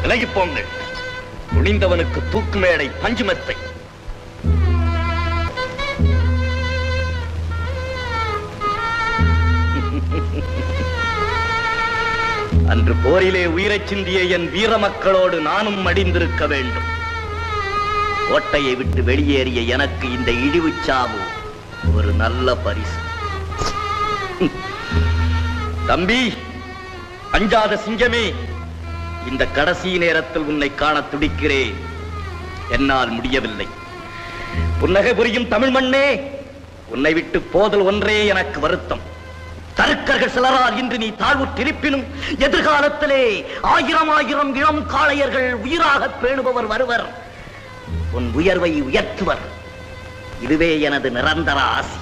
விலகி போங்கள். துணிந்தவனுக்கு தூக்கு மேடை பஞ்சுமெத்தை. அன்று போரிலே உயிரை சிந்திய என் வீர மக்களோடு நானும் மடிந்திருக்க வேண்டும். கோட்டையை விட்டு வெளியேறிய எனக்கு இந்த இழிவுச்சாவு ஒரு நல்ல பரிசு. தம்பி, அஞ்சாத சிங்கமே, இந்த கடைசி நேரத்தில் உன்னை காண துடிக்கிறேன். என்னால் முடியவில்லை. புன்னகை புரியும் தமிழ் மண்ணே, உன்னை விட்டு போதல் ஒன்றே எனக்கு வருத்தம். தருக்கர்கள் சிலரால் இன்று நீ தாழ்வுற்றிருப்பினும் எதிர்காலத்திலே ஆயிரம் ஆயிரம் இளம் காளையர்கள் உயிராக பேணுபவர் வருவர். உன் உயர்வை உயர்த்துவர். இதுவே எனது நிரந்தர ஆசி.